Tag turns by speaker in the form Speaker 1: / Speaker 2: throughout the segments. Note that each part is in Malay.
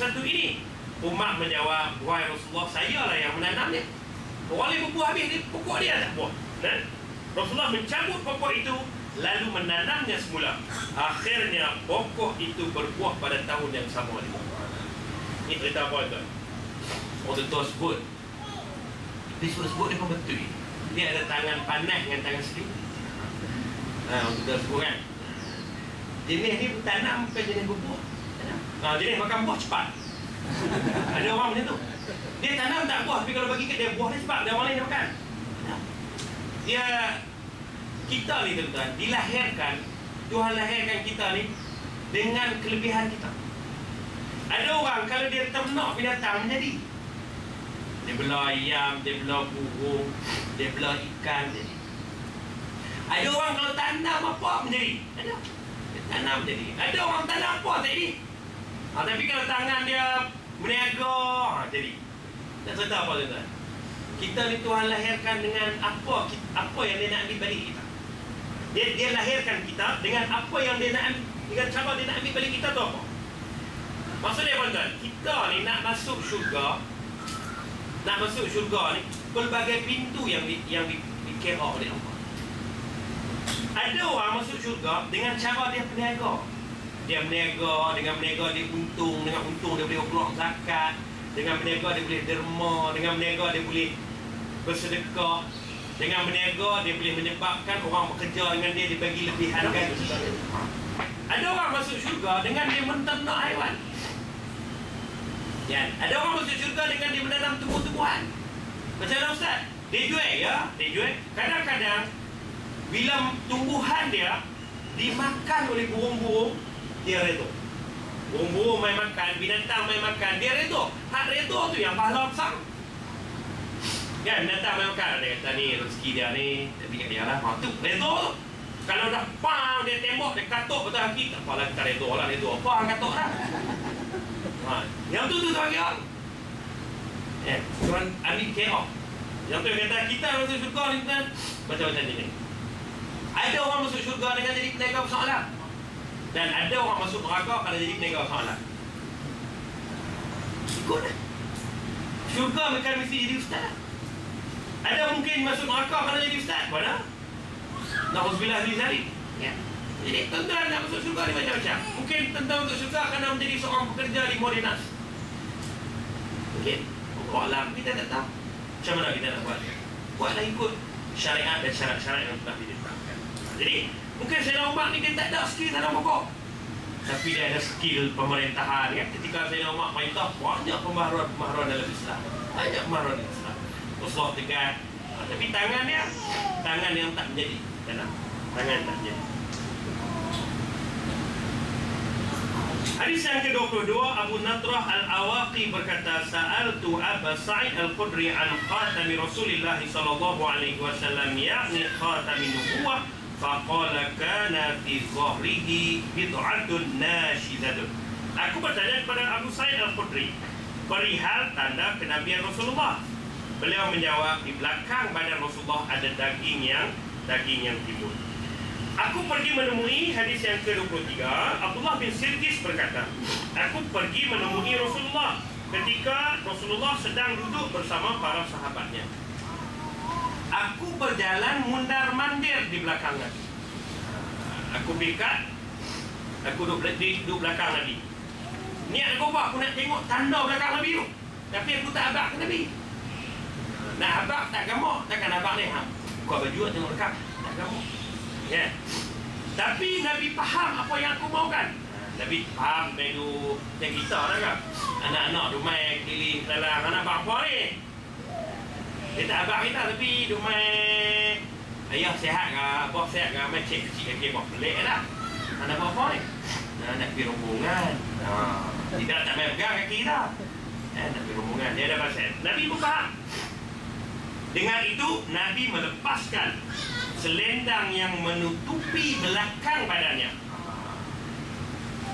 Speaker 1: satu ini? Umar menjawab, wahai Rasulullah, saya lah yang menanamnya. Walaupun berbuah habis, pokok dia tak buah. Rasulullah mencabut pokok itu, lalu menanamnya semula. Akhirnya pokok itu berbuah pada tahun yang sama. Ini cerita apa tuan? Orang tua sebut. Dia sebut dia pun betul. Dia ada tangan panas dengan tangan sedih. Orang tua sebut kan. Jenis ni tanam bukan jenis berbuah. Jenis makan buah cepat. Ada orang macam tu. Dia tanam tak buah, tapi kalau bagi kat dia buah dia cepat, dia orang lain dia makan. Kita ni tuan-tuan, dilahirkan, Tuhan lahirkan kita ni dengan kelebihan kita. Ada orang kalau dia ternak binatang menjadi. Dia belah ayam, dia belah burung, dia belah ikan jadi. Ada orang kalau tanam apa menjadi. Ada. Dia tanam menjadi. Ada orang tanam apa tak jadi. Tapi kalau tangan dia berniaga, jadi. Tak cerita apa tuan-tuan. Kita ni Tuhan lahirkan dengan apa yang dia nak ambil balik kita. Dia lahirkan kita dengan apa yang dia nak ambil, dengan cara dia nak ambil balik kita tu apa? Maksudnya apa tuan? Kita ni nak masuk syurga ni pelbagai pintu yang dikira oleh Allah. Ada orang masuk syurga dengan cara dia berniaga. Dia berniaga, dengan berniaga dia untung, dengan untung dia boleh keluar zakat, dengan berniaga dia boleh derma, dengan berniaga dia boleh bersedekah, dengan berniaga dia boleh menyebabkan orang bekerja dengan dia dibagi lebihan gaji. Ada orang masuk syurga dengan dia menternak haiwan. Ada orang masuk syurga dengan dia menanam tumbuh-tumbuhan. Macam mana Ustaz? Dia jual ya, dia jual. Kadang-kadang bila tumbuhan dia dimakan oleh burung-burung, dia redha. Burung-burung main makan, binatang main makan, dia redha. Hak redha tu yang pahala besar. Kan, binatang main makan, dia kata ni rezeki dia ni, tapi kat dia lah, tu redha tu. Kalau dah pang, dia tembak, dia katuk betul kaki, tak apalah kita redha lah, redha apa orang katuk lah. Yang tu bagi orang. Tuan ambil kira. Yang tu kata kita masuk syurga ni kan, macam-macam ni. Ada orang masuk syurga dengan jadi peniaga bersalah. Dan ada orang masuk neraka kalau jadi peniaga bersalah. Ikut lah. Syurga bukan mesti jadi ustaz. Ada mungkin masuk neraka kalau jadi ustaz. Mana? Na'udzubillah min zalik. Jadi tuan-tuan nak masuk syurga ni macam-macam. Mungkin tuan-tuan masuk syurga kerana menjadi seorang pekerja di Morinas. Mungkin Allah kita tak tahu. Macam mana kita nak buat? Buatlah ikut syariat dan syarat-syarat yang telah ditetapkan. Jadi mungkin Sayyidina Umar ni dia tak ada skill tanam pokok, tapi dia ada skill pemerintahan kan. Ketika Sayyidina Umar perintah, banyak pembaharuan dalam Islam. Banyak pembaharuan dalam Islam. Rasulullah tegas. Tapi tangannya, tangan yang tak menjadi. Tangan tak menjadi. Hadis yang ke-22, Abu Nadrah Al-Awaqi berkata, Sa'altu Aba Sa'id Al-Khudri an khatami Rasulillah sallallahu alaihi wasallam, yakni khatami nubuwah, faqala kana fi zahrihi bid'atun nashidatun. Aku bertanya kepada Abu Sa'id Al-Khudri perihal tanda kenabian Rasulullah. Beliau menjawab, di belakang badan Rasulullah ada daging yang timbul. Aku pergi menemui, hadis yang ke-23, Abdullah bin Sirkis berkata, aku pergi menemui Rasulullah ketika Rasulullah sedang duduk bersama para sahabatnya. Aku berjalan mundar-mandir di belakang Nabi. Aku pikat, aku duduk belakang Nabi. Niat aku apa? Aku nak tengok tanda belakang Nabi tu. Tapi aku tak abak ke Nabi. Nak abak tak gamak. Takkan abak ni buka baju tengok dekat, tak gamak. Tapi Nabi faham apa yang aku mahukan. Nabi faham tu yang kita lah kan. Anak-anak rumai keliling dalam anak abang apa ni. Dia tak abang kita tapi rumai ayah sihat ke, abang sihat ke, main cek kecil kaki abang pelik lah. Anak abang apa ni? Nak pergi rombongan. Kita tak main pegang kaki kita. Nak pergi rombongan. Dia ada pasal. Nabi pun faham. Dengan itu Nabi melepaskan selendang yang menutupi belakang badannya.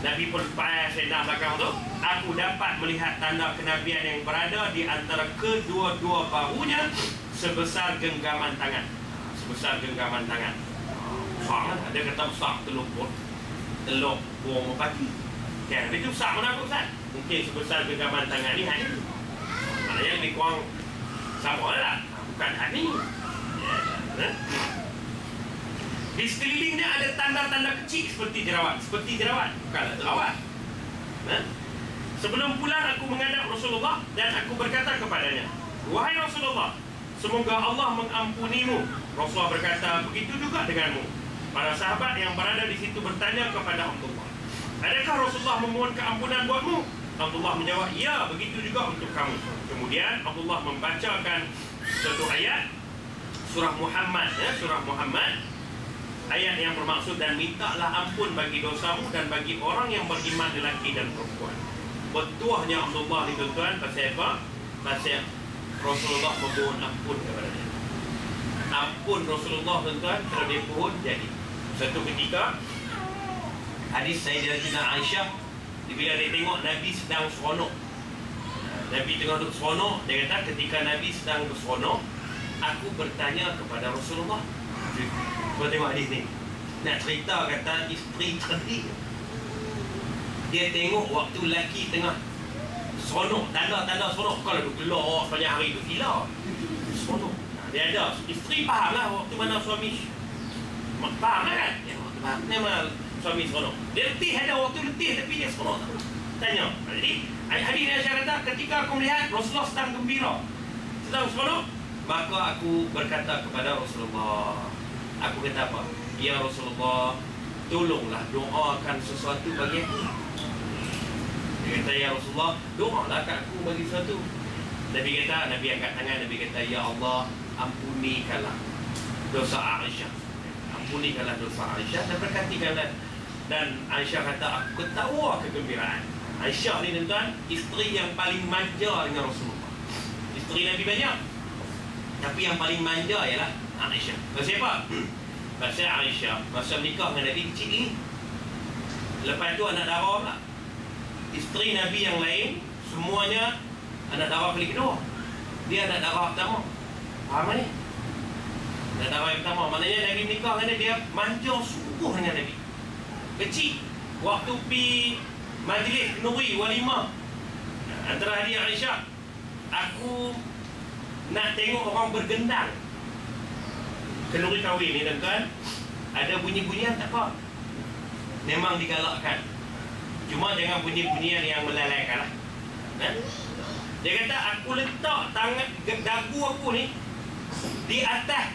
Speaker 1: Nabi pun lepas selendang belakang tu. Aku dapat melihat tanda kenabian yang berada di antara kedua-dua bahunya sebesar genggaman tangan. Sebesar genggaman tangan. Besar lah. Ada kata besar telur burung pagi. Kan, itu besar mana apa Ustaz? Mungkin sebesar genggaman tangan ni hari ni. Maknanya lebih kurang sama lah. Bukan hari ni. Ya. Di sekelilingnya ada tanda-tanda kecil seperti jerawat. Bukanlah jerawat. Sebelum pulang aku menghadap Rasulullah dan aku berkata kepadanya, wahai Rasulullah, semoga Allah mengampunimu. Rasulullah berkata, begitu juga denganmu. Para sahabat yang berada di situ bertanya kepada Abdullah, adakah Rasulullah memohon keampunan buatmu? Abdullah menjawab, ya, begitu juga untuk kamu. Kemudian Abdullah membacakan satu ayat surah Muhammad, surah Muhammad, ayat yang bermaksud, dan mintalah ampun bagi dosamu dan bagi orang yang beriman lelaki dan perempuan. Betuahnya Abdullah ni tuan-tuan, pasal apa? Pasal Rasulullah memohon ampun kepada dia. Ampun Rasulullah tuan-tuan kalau dia mohon jadi. Satu ketika hadis Sayyidatina Aisyah, bila dia tengok Nabi sedang seronok, Nabi tengah duduk seronok, dia kata ketika Nabi sedang berseronok, aku bertanya kepada Rasulullah. Kau tengok hadis ni, nak cerita kata isteri cerdik. Dia tengok waktu lelaki tengah seronok, tanda-tanda seronok. Kalau duduk gelak sepanjang hari, duduk gila seronok. Dia ada, isteri faham lah waktu mana suami faham lah kan, ya, waktu faham memang suami seronok. Dia letih, ada waktu letih tapi dia seronok. Tanya, jadi hadis Aisyah kata, ketika aku melihat Rasulullah sedang gembira, sedang seronok, maka aku berkata kepada Rasulullah, aku kata apa? Ya Rasulullah, tolonglah doakan sesuatu bagi aku. Dia kata, ya Rasulullah, doalah kat aku bagi sesuatu. Nabi kata, Nabi angkat tangan, Nabi kata, ya Allah, ampunikanlah dosa Aisyah, ampunikanlah dosa Aisyah dan berkatikanlah. Dan Aisyah kata, aku ketawa kegembiraan. Aisyah ni tuan-tuan, isteri yang paling manja dengan Rasulullah. Isteri Nabi banyak, tapi yang paling manja ialah Aisyah. Pasal apa? Pasal Aisyah masa menikah dengan Nabi kecil ni. Lepas tu anak darah pula. Isteri Nabi yang lain semuanya anak darah kali kedua. Dia anak darah pertama. Faham ni? Anak darah yang pertama. Maknanya Nabi menikah dengan dia manja sungguh dengan Nabi. Kecil. Waktu pi majlis nuri walimah, antara hadiah Aisyah, aku nak tengok orang bergendang. Kenduri kahwin ni tuan-tuan, ada bunyi-bunyian tak apa, memang digalakkan, cuma jangan bunyi-bunyian yang melalaikan lah. Dia kata, aku letak tangan dagu aku ni di atas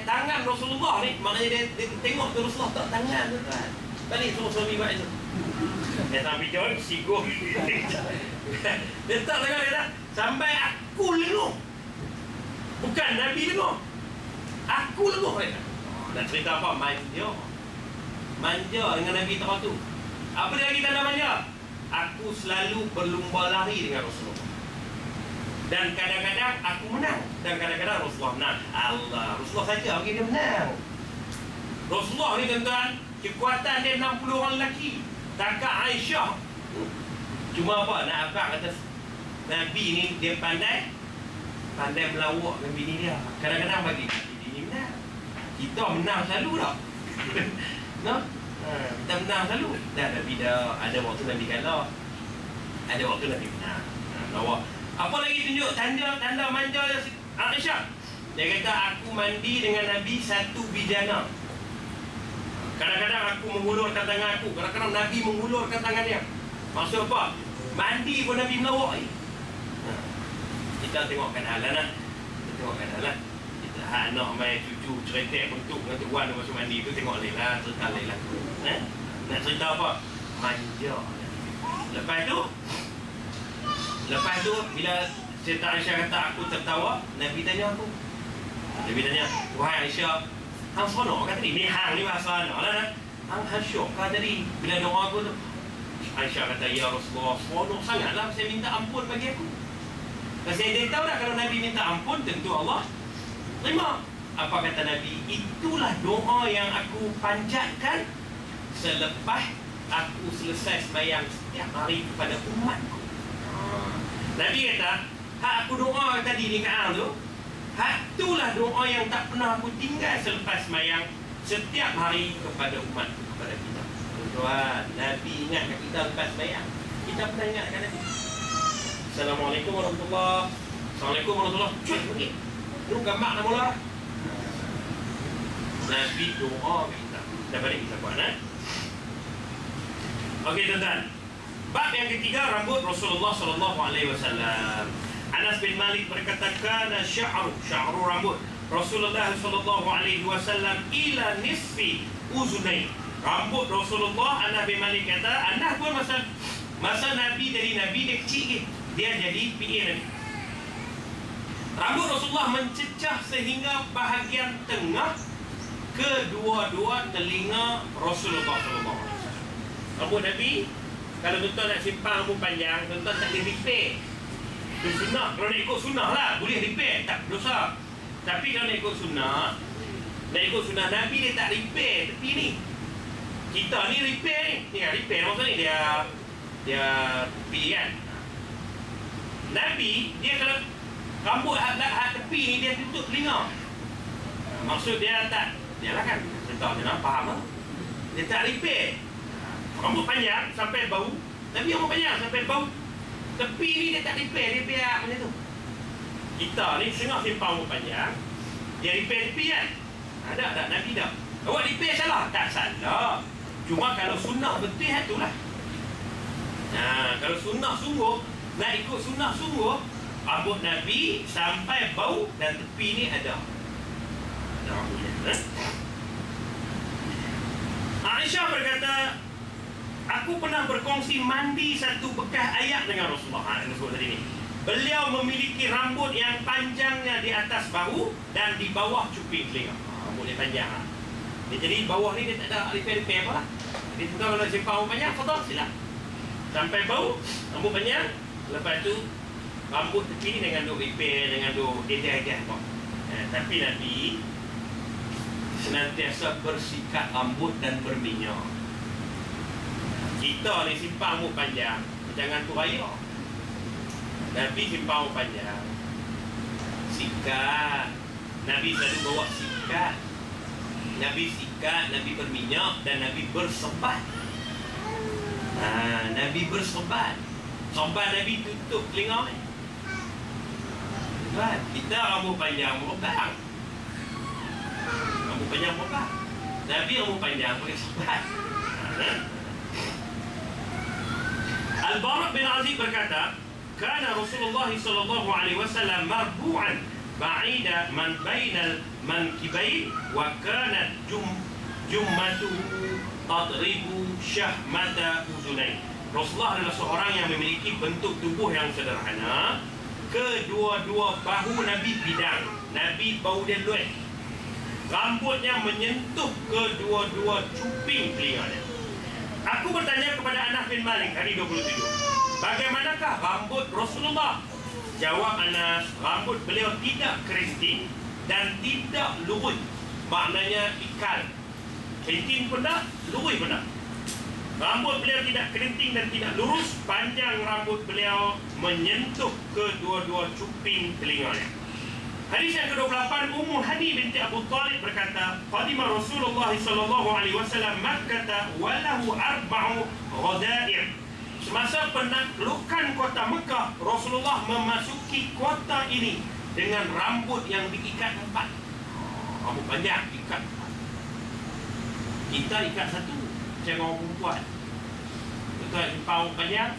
Speaker 1: tangan Rasulullah ni. Maknanya dia tengok tu Rasulullah tak tangan tuan-tuan. Balik suruh suami buat itu. Dia sampai jauh singgung. Letak tangan dia sampai aku lenguh. Bukan Nabi lenguh, aku lenguh. Nak cerita apa? Manja dengan Nabi tak tu. Apa dia lagi tanda manja? Aku selalu berlumba lari dengan Rasulullah, dan kadang-kadang aku menang, dan kadang-kadang Rasulullah menang. Allah, Rasulullah saja bagi dia menang. Rasulullah ni tuan-tuan, kekuatan dia 60 orang lelaki. Kakak Aisyah cuma apa? Nak apa kata Nabi ni dia pandai melawak dengan bini dia. Kadang-kadang bagi bini menang. Kita menang selalu tak? No? Kita menang selalu. Tapi dah ada waktu Nabi kalah, ada waktu Nabi menang. Lawak. Apa lagi tunjuk tanda manja Aisyah? Dia kata, aku mandi dengan Nabi satu bijana. Kadang-kadang aku mengulurkan tangan aku, kadang-kadang Nabi mengulurkan tangan dia. Maksud apa? Mandi pun Nabi melawak ni. Kita tengokkan halan lah. Kita anak main cucu ceretek bentuk dengan tuan dia masuk mandi tu, tengok lelah, cerita lelah. Nak cerita apa? Manja. Lepas tu bila cerita Aisyah kata aku tertawa, Nabi tanya aku. Nabi tanya, wahai Aisyah, hang seronok kan tadi? Ni hang ni bahasa anak lah. Hang syok kan tadi bila doa aku tu? Aisyah kata, ya Rasulullah, seronok sangatlah saya minta ampun bagi aku. Pasal dia tahu dah kalau Nabi minta ampun, tentu Allah terima. Apa kata Nabi? Itulah doa yang aku panjatkan selepas aku selesai sembahyang setiap hari kepada umatku. Nabi kata, hak aku doa tadi ni kat hang tu, hak itulah doa yang tak pernah aku tinggal selepas sembahyang setiap hari kepada umatku, kepada kita. tuan, Nabi ingatkan kita lepas sembahyang. Kita pernah ingatkan Nabi. Assalamualaikum warahmatullahi. Assalamualaikum warahmatullahi. Cuit pergi. Lu gambar nama lah. Nabi doa kita. Dah balik kita buat, Okey tuan-tuan. Bab yang ketiga, rambut Rasulullah SAW. Anas bin Malik berkata, kana sya'ru rambut Rasulullah SAW ila nisfi uzunai. Rambut Rasulullah, Anas bin Malik kata, Anas pun masa Nabi jadi Nabi, dia kecil, dia jadi PA Nabi. Rambut Rasulullah mencecah sehingga bahagian tengah kedua-dua telinga Rasulullah SAW. Rambut Nabi, kalau tuan-tuan nak simpan rambut panjang, tuan-tuan tak boleh repair. Itu sunnah. Kalau nak ikut sunnah lah, boleh repair, tak dosa. Tapi kalau nak ikut sunnah, Nabi dia tak repair tepi ni. Kita ni repair ni. Tinggal repair maksud ni dia tepi kan. Nabi dia kalau rambut hat tepi ni dia tutup telinga. Maksud dia tak, dia lah kan, dia nak faham lah. Dia tak repair. Rambut panjang sampai bau. Nabi rambut panjang sampai bau. Tepi ni dia tak repair, dia biar macam tu. Kita ni setengah simpan rambut panjang, dia repair tepi kan. Ada Nabi tak. Awak repair salah? Tak salah. Cuma kalau sunnah betul itulah. Nah, kalau sunnah sungguh, nak ikut sunnah sungguh, rambut Nabi sampai bau dan tepi ni ada rambutnya. Aisyah berkata, aku pernah berkongsi mandi satu bekas ayat dengan Rasulullah. Yang disebut tadi ni. Beliau memiliki rambut yang panjangnya di atas bahu dan di bawah cuping telinga. Rambut dia panjang. Jadi bawah ni dia tak ada repair apa lah. Jadi tuan kalau simpan rambut panjang, fadal sila. Sampai bau, rambut panjang. Lepas tu rambut tepi ni dengan duk repair, dengan duk edeh-edeh apa. Tapi Nabi senantiasa bersikat rambut dan berminyak. Kita ni simpan rambut panjang, jangan tu raya. Nabi simpan rambut panjang, sikat. Nabi selalu bawa sikat. Nabi sikat, Nabi berminyak dan Nabi bersebat. Nabi bersebat. Sebat Nabi tutup telinga ni. Kita rambut panjang berubah. Rambut panjang berubah. Nabi rambut panjang boleh sebat. Al-Bara' bin Azib berkata, kana Rasulullah sallallahu alaihi wasallam marbu'an ba'ida man bainal mankibain wa kanat jummatuhu tadribu syahmata uzunain. Rasulullah adalah seorang yang memiliki bentuk tubuh yang sederhana. Kedua-dua bahu Nabi bidang. Nabi bau dia luas. Rambutnya menyentuh kedua-dua cuping telinganya. Aku bertanya kepada Anas bin Malik, hadis 27. Bagaimanakah rambut Rasulullah? Jawab Anas, rambut beliau tidak keriting dan tidak lurus. Maknanya ikal. Keriting pun tak, lurus pun tak. Rambut beliau tidak keriting dan tidak lurus. Panjang rambut beliau menyentuh kedua-dua cuping telinganya. Hadis yang ke-28, Ummu Hani binti Abu Talib berkata, qadima Rasulullah sallallahu alaihi wasallam Makkah wa lahu 4 ghadair. Semasa penaklukan kota Mekah, Rasulullah memasuki kota ini dengan rambut yang diikat 4. Rambut panjang ikat 4. Kita ikat 1 macam orang perempuan. Betul, simpan rambut panjang